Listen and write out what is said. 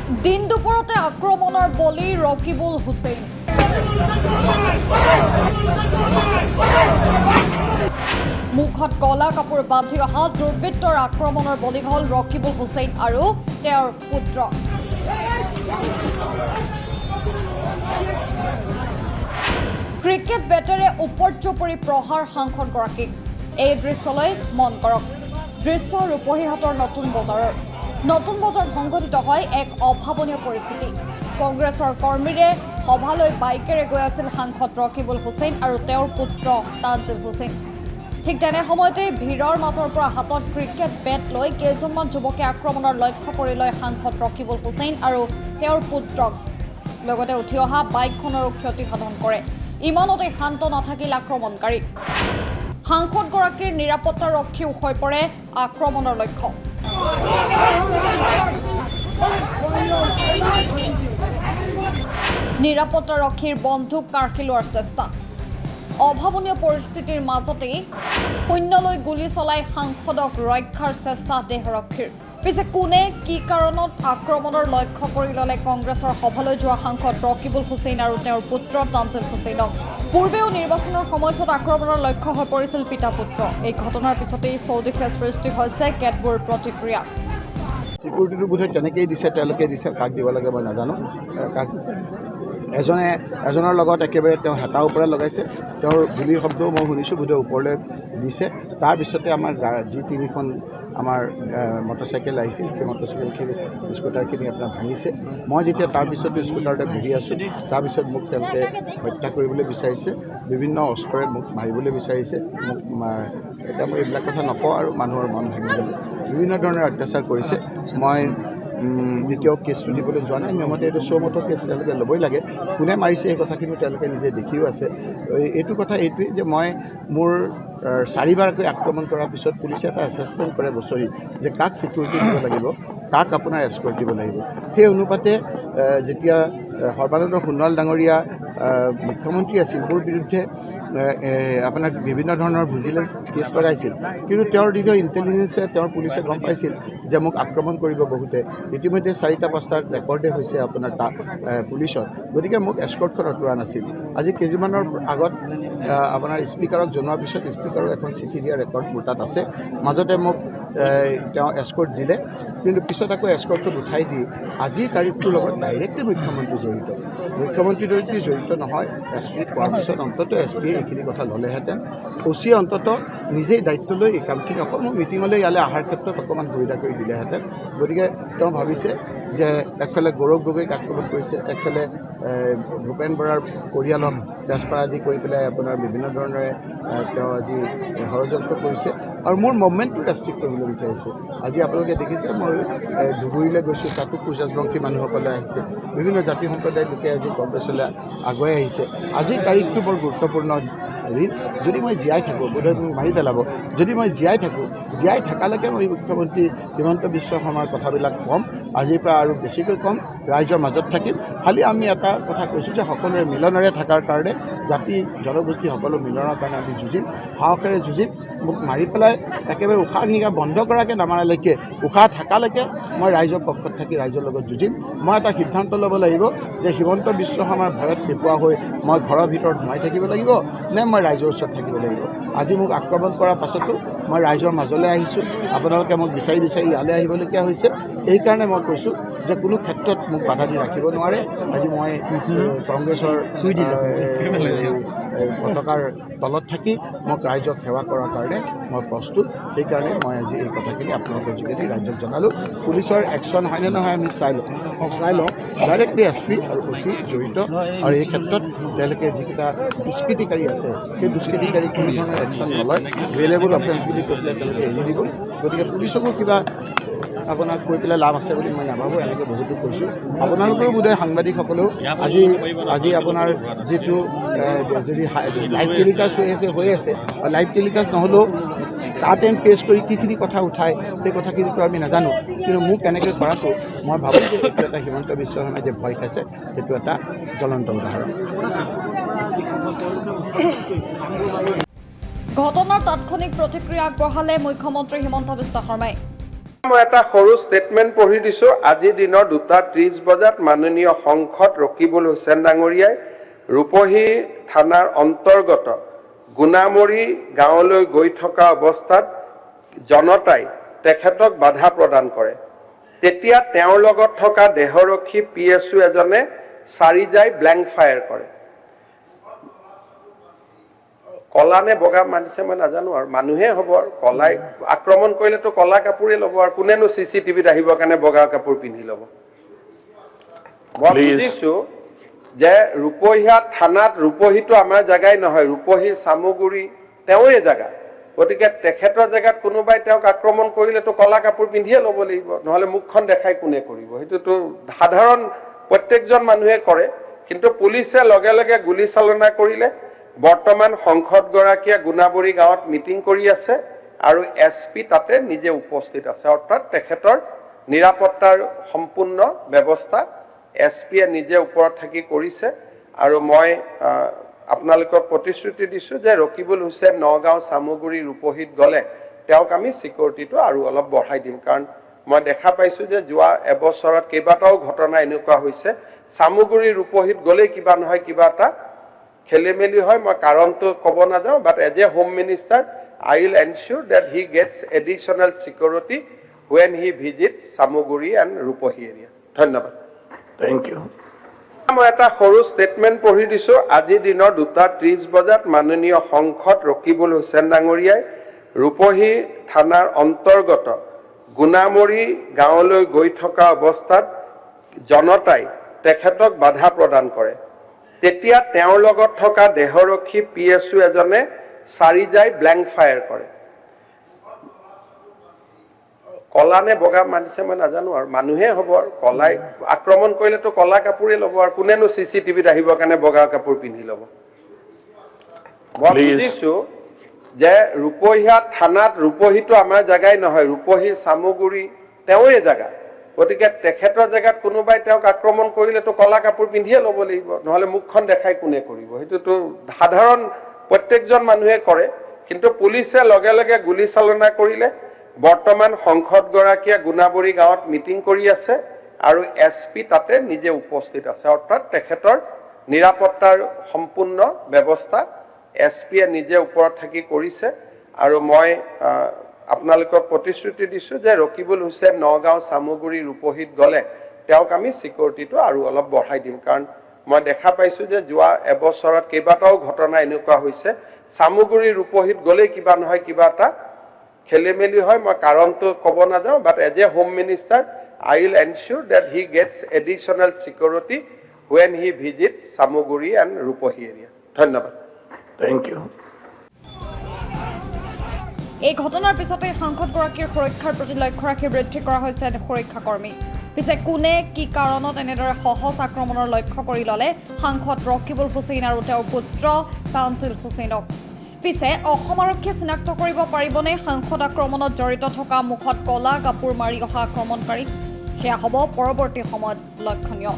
দিন দুপৰতে আক্ৰমণৰ বলি ৰকিবুল হুছেইন। মুখত কলা কাপোৰ বান্ধি অহা দুৰ্বৃত্তৰ আক্ৰমণৰ বলি হ'ল ৰকিবুল হুছেইন আৰু তেওঁৰ পুত্ৰ। ক্ৰিকেট বেটেৰে উপৰ্যুপৰি প্ৰহাৰ সাংসদগৰাকীক। এই দৃশ্যলৈ মন কৰক। দৃশ্য ৰূপহীহাটৰ নতুন বজাৰত সংঘটিত হয় এক অভাৱনীয় পৰিস্থিতি। কংগ্ৰেছৰ কৰ্মীৰে সভালৈ বাইকেৰে গৈ আছিল সাংসদ ৰকিবুল হুছেইন আৰু তেওঁৰ পুত্ৰ তানজিল হুছেইন। ঠিক তেনে সময়তে ভিৰৰ মাজৰ পৰা হাতত ক্ৰিকেট বেট লৈ কেইজনমান যুৱকে আক্ৰমণৰ লক্ষ্য কৰি লয় সাংসদ ৰকিবুল হুছেইন আৰু তেওঁৰ পুত্ৰক। লগতে উঠি অহা বাইকখনৰো ক্ষতি সাধন কৰে। ইমানতে শান্ত নাথাকিল আক্ৰমণকাৰী। সাংসদগৰাকীৰ নিৰাপত্তাৰক্ষীও হৈ পৰে আক্ৰমণৰ লক্ষ্য। নিৰাপত্তাৰক্ষীৰ বন্দুক কাঢ়ি লোৱাৰ চেষ্টা। অভাৱনীয় পৰিস্থিতিৰ মাজতেই শূন্যলৈ গুলী চলাই সাংসদক ৰক্ষাৰ চেষ্টা দেহৰক্ষীৰ। পিছে কোনে কি কাৰণত আক্ৰমণৰ লক্ষ্য কৰি ল'লে কংগ্ৰেছৰ সভালৈ যোৱা সাংসদ ৰকিবুল হুছেইন আৰু তেওঁৰ পুত্ৰ তানজিল হুছেইনক? পূৰ্বেও নিৰ্বাচনৰ সময়ছোৱাত আক্ৰমণৰ লক্ষ্য হৈ পৰিছিল পিতা পুত্ৰ। এই ঘটনাৰ পিছতেই চৌদিশে সৃষ্টি হৈছে কেতবোৰ প্ৰতিক্ৰিয়া। চিকিউৰিটিটো বোধহয় তেনেকেই দিছে, তেওঁলোকে দিছে, কাক দিব লাগে মই নাজানো। এজনৰ লগত একেবাৰে তেওঁ হেতাৰ ওপৰত লগাইছে। তেওঁৰ গুলিৰ শব্দও মই শুনিছোঁ, বোধহয় ওপৰলৈ দিছে। তাৰপিছতে আমাৰ যি তিনিখন আমাৰ মটৰচাইকেল আহিছিল, সেই মটৰচাইকেলখিনি স্কুটাৰখিনি আপোনাৰ ভাঙিছে। মই যেতিয়া তাৰপিছতো স্কুটাৰতে বহি আছোঁ, তাৰপিছত মোক তেওঁলোকে হত্যা কৰিবলৈ বিচাৰিছে, বিভিন্ন অস্ত্ৰৰে মোক মাৰিবলৈ বিচাৰিছে। এতিয়া মই এইবিলাক কথা নকওঁ আৰু মানুহৰ মন ভাঙিবলৈ বিভিন্ন ধৰণৰ অত্যাচাৰ কৰিছে। মই এতিয়াও কেছটো দিবলৈ যোৱা নাই। নিয়মতে এইটো চৌমতৰ কেছ তেওঁলোকে ল'বই লাগে। কোনে মাৰিছে এই কথাখিনি তেওঁলোকে নিজে দেখিও আছে। এইটো কথা এইটোৱেই যে মই মোৰ 4বাৰকৈ আক্ৰমণ কৰাৰ পিছত পুলিচে এটা এছেছমেণ্ট কৰে বছৰি যে কাক চিকিউৰিটি দিব লাগিব, কাক আপোনাৰ এস্কৰ্ট দিব লাগিব। সেই অনুপাতে যেতিয়া সৰ্বানন্দ সোণোৱাল ডাঙৰীয়া মুখ্যমন্ত্ৰী আছিল, মোৰ বিৰুদ্ধে আপোনাৰ বিভিন্ন ধৰণৰ ভিজিলেন্স কেছ লগাইছিল। কিন্তু তেওঁৰ দিনৰ ইণ্টেলিজেন্সে, তেওঁৰ পুলিচে গম পাইছিল যে মোক আক্ৰমণ কৰিব বহুতে। ইতিমধ্যে 4-5টা ৰেকৰ্ডে হৈছে আপোনাৰ পুলিচৰ। গতিকে মোক এস্কৰ্টখন আঁতৰোৱা নাছিল। আজি কেইদিনমানৰ আগত আপোনাৰ স্পীকাৰক জনোৱাৰ পিছত স্পীকাৰৰ এখন চিঠি দিয়া ৰেকৰ্ড মোৰ তাত আছে। মাজতে মোক তেওঁ এস্কৰ্ট দিলে, কিন্তু পিছত আকৌ এস্কৰ্টখন উঠাই দি আজিৰ তাৰিখটোৰ লগত ডাইৰেক্টলি মুখ্যমন্ত্ৰী জড়িত। মুখ্যমন্ত্ৰী জড়িত নহয়। এছ পি কোৱাৰ পিছত অন্ততঃ এছ পিয়ে এইখিনি কথা ল'লেহেঁতেন। অ'চিয়ে অন্ততঃ নিজেই দায়িত্ব লৈ এই কামখিনি অকল মোৰ মিটিঙলৈ ইয়ালৈ অহাৰ ক্ষেত্ৰত অকণমান সুবিধা কৰি দিলেহেঁতেন। গতিকে তেওঁ ভাবিছে যে একফালে গৌৰৱ গগৈক আক্ৰমণ কৰিছে, একফালে ভূপেন বৰাৰ পৰিয়ালক তেজপাত আদি কৰি পেলাই আপোনাৰ বিভিন্ন ধৰণেৰে তেওঁ আজি ষড়যন্ত্ৰ কৰিছে আৰু মোৰ মুভমেণ্টটো ৰেষ্ট্ৰিক্ট কৰিবলৈ বিচাৰিছে। আজি আপোনালোকে দেখিছে মই ধুবুৰীলৈ গৈছোঁ, তাতো কোচ ৰাজবংশী মানুহসকলে আহিছে, বিভিন্ন জাতি সম্প্ৰদায়ৰ লোকে আজি কংগ্ৰেছলৈ আগুৱাই আহিছে। আজিৰ তাৰিখটো বৰ গুৰুত্বপূৰ্ণ দিন। যদি মই জীয়াই থাকোঁ, বোধহয় মোক মাৰি পেলাব। যদি মই জীয়াই থাকোঁ, জীয়াই থকালৈকে মই মুখ্যমন্ত্ৰী হিমন্ত বিশ্ব শৰ্মাৰ কথাবিলাক ক'ম, আজিৰ পৰা আৰু বেছিকৈ ক'ম, ৰাইজৰ মাজত থাকিম। খালি আমি এটা কথা কৈছোঁ যে সকলোৰে মিলনেৰে থকাৰ কাৰণে, জাতি জনগোষ্ঠী সকলো মিলনৰ কাৰণে আমি যুঁজিম, সাহসেৰে যুঁজিম। মোক মাৰি পেলাই একেবাৰে উশাহ নিশাহ বন্ধ কৰাকৈ নামাৰালৈকে, উশাহ থকালৈকে মই ৰাইজৰ পক্ষত থাকি ৰাইজৰ লগত যুঁজিম। মই এটা সিদ্ধান্ত ল'ব লাগিব যে হিমন্ত বিশ্ব শৰ্মাৰ ভয়ত দেখুওৱা হৈ মই ঘৰৰ ভিতৰত সোমাই থাকিব লাগিব নে মই ৰাইজৰ ওচৰত থাকিব লাগিব। আজি মোক আক্ৰমণ কৰাৰ পাছতো মই ৰাইজৰ মাজলৈ আহিছোঁ। আপোনালোকে মোক বিচাৰি ইয়ালৈ আহিবলগীয়া হৈছে। এইকাৰণে মই কৈছোঁ যে কোনো ক্ষেত্ৰত মোক বাধা দি ৰাখিব নোৱাৰে। আজি মই কংগ্ৰেছৰ পতাকাৰ তলত থাকি মোক ৰাইজক সেৱা কৰাৰ কাৰণে মই প্ৰস্তুত। সেইকাৰণে মই আজি এই কথাখিনি আপোনালোকৰ যোগেদি ৰাইজক জনালোঁ। পুলিচৰ একশ্যন হয়নে নহয় আমি চাই লওঁ। ডাইৰেক্টলি এছ পি আৰু অ'চি জড়িত আৰু এই ক্ষেত্ৰত তেওঁলোকে যিকেইটা দুষ্কৃতিকাৰী আছে, সেই দুষ্কৃতিকাৰী কোনো ধৰণৰ একশ্যন নলয়। ভেৰিয়েবল অফেন্স বুলি কৈ পেলাই তেওঁলোকে এৰি দিব। গতিকে পুলিচকো কিবা আপোনাক কৈ পেলাই লাভ আছে বুলি মই নাভাবোঁ। এনেকৈ বহুতো কৈছোঁ। আপোনালোকৰো বোধহয় সাংবাদিকসকলেও আজি আপোনাৰ যিটো যদি লাইভ টেলিকাষ্ট হৈ আছে, লাইভ টেলিকাষ্ট নহ'লেও কাট এণ্ড পেষ্ট কৰি কিখিনি কথা উঠায় সেই কথাখিনিতো আমি নাজানো। কিন্তু মোক এনেকৈ কৰাটো মই ভাবোঁ যে এইটো এটা হিমন্ত বিশ্ব শৰ্মাই যে ভয় খাইছে, সেইটো এটা জ্বলন্ত উদাহৰণ। ঘটনাৰ তাৎক্ষণিক প্ৰতিক্ৰিয়া আগবঢ়ালে মুখ্যমন্ত্ৰী হিমন্ত বিশ্ব শৰ্মাই। মই এটা সৰু ষ্টেটমেণ্ট পঢ়ি দিছোঁ। আজি দিনৰ 2:30 বজাত মাননীয় সংসদ ৰকিবুল হুছেইন ডাঙৰীয়াই ৰূপহী থানাৰ অন্তৰ্গত গুণামৰী গাঁৱলৈ গৈ থকা অৱস্থাত জনতাই তেখেতক বাধা প্ৰদান কৰে। তেতিয়া তেওঁৰ লগত থকা দেহৰক্ষী PSU এজনে চাৰিজাই ব্লেংক ফায়াৰ কৰে। কলা নে বগা মানিছে মই নাজানো, আৰু মানুহে হ'ব আৰু কলাই আক্ৰমণ কৰিলেতো কলা কাপোৰে ল'ব, আৰু কোনেনো CCTVত আহিবৰ কাৰণে বগা কাপোৰ পিন্ধি ল'ব। মই বুজিছো যে ৰূপহীয়া থানাত, ৰূপহীটো আমাৰ জেগাই নহয়, ৰূপহী চামুগুৰি তেওঁৰে জেগা। গতিকে তেখেতৰ জেগাত কোনোবাই তেওঁক আক্ৰমণ কৰিলেতো কলা কাপোৰ পিন্ধিয়ে ল'ব লাগিব, নহ'লে মুখখন দেখাই কোনে কৰিব? সেইটোতো সাধাৰণ প্ৰত্যেকজন মানুহে কৰে। কিন্তু পুলিচে লগে লগে গুলী চালনা কৰিলে। বৰ্তমান সংসদগৰাকীয়ে গুণাবৰী গাঁৱত মিটিং কৰি আছে আৰু SP তাতে নিজে উপস্থিত আছে, অৰ্থাৎ তেখেতৰ নিৰাপত্তাৰ সম্পূৰ্ণ ব্যৱস্থা SPয়ে নিজে ওপৰত থাকি কৰিছে। আৰু মই আপোনালোকক প্ৰতিশ্ৰুতি দিছোঁ যে ৰকিবুল হুছেইন নগাঁও চামুগুৰি ৰূপহীত গ'লে তেওঁক আমি চিকিউৰিটিটো আৰু অলপ বঢ়াই দিম। কাৰণ মই দেখা পাইছোঁ যে যোৱা এবছৰত কেইবাটাও ঘটনা এনেকুৱা হৈছে, চামুগুৰি ৰূপহীত গ'লেই কিবা নহয় কিবা এটা খেলি মেলি হয়। মই কাৰণটো ক'ব নাযাওঁ, but as a home minister I will ensure that he gets additional security when he visits Samuguri and Rupohi area. ধন্যবাদ। Thank you. মই এটা সৰু ষ্টেটমেণ্ট পঢ়ি দিছোঁ। আজি দিনৰ 2:30 বজাত মাননীয় সংসদ ৰকিবুল হুছেইন ডাঙৰীয়াই ৰূপহী থানাৰ অন্তৰ্গত গুণামৰী গাঁৱলৈ গৈ থকা অৱস্থাত জনতাই তেখেতক বাধা প্ৰদান কৰে। তেতিয়া তেওঁৰ লগত থকা দেহৰক্ষী PSU এজনে চাৰিজাই ব্লেংক ফায়াৰ কৰে। কলা নে বগা মানিছে মই নাজানো, আৰু মানুহে হ'ব আৰু কলাই আক্ৰমণ কৰিলেতো কলা কাপোৰে ল'ব, আৰু কোনেনো CCTVত আহিবৰ কাৰণে বগা কাপোৰ পিন্ধি ল'ব। মই বুজিছো যে ৰূপহীয়া থানাত, ৰূপহীটো আমাৰ জেগাই নহয়, ৰূপহী চামুগুৰি তেওঁৰে জেগা। গতিকে তেখেতৰ জেগাত কোনোবাই তেওঁক আক্ৰমণ কৰিলেতো কলা কাপোৰ পিন্ধিয়ে ল'ব লাগিব, নহ'লে মুখখন দেখাই কোনে কৰিব? সেইটোতো সাধাৰণ প্ৰত্যেকজন মানুহে কৰে। কিন্তু পুলিচে লগে লগে গুলী চালনা কৰিলে। বৰ্তমান সংসদগৰাকীয়ে গুণাবৰী গাঁৱত মিটিং কৰি আছে আৰু SP তাতে নিজে উপস্থিত আছে, অৰ্থাৎ তেখেতৰ নিৰাপত্তাৰ সম্পূৰ্ণ ব্যৱস্থা SPয়ে নিজে ওপৰত থাকি কৰিছে। আৰু মই আপোনালোকক প্ৰতিশ্ৰুতি দিছোঁ যে ৰকিবুল হুছেইন নগাঁও চামুগুৰি ৰূপহীত গ'লে তেওঁক আমি চিকিউৰিটিটো আৰু অলপ বঢ়াই দিম। কাৰণ মই দেখা পাইছোঁ যে যোৱা এবছৰত কেইবাটাও ঘটনা এনেকুৱা হৈছে, চামুগুৰি ৰূপহীত গ'লেই কিবা নহয় কিবা এটা খেলি মেলি হয়। মই কাৰণটো ক'ব নাযাওঁ, but as a home minister I will ensure that he gets additional security when he visits Samuguri and Rupohi area. ধন্যবাদ। Thank you. এই ঘটনাৰ পিছতে সাংসদগৰাকীৰ সুৰক্ষাৰ প্ৰতি লক্ষ্য ৰাখি বৃদ্ধি কৰা হৈছে সুৰক্ষাকৰ্মী। পিছে কোনে কি কাৰণত এনেদৰে সহজ আক্ৰমণৰ লক্ষ্য কৰি ল'লে সাংসদ ৰকিবুল হুছেইন আৰু তেওঁৰ পুত্ৰ তানজিল হুছেইনক? পিছে অসম আৰক্ষীয়ে চিনাক্ত কৰিব পাৰিবনে সাংসদ আক্ৰমণত জড়িত থকা মুখত কলা কাপোৰ মাৰি অহা আক্ৰমণকাৰীক? সেয়া হ'ব পৰৱৰ্তী সময়ত লক্ষণীয়।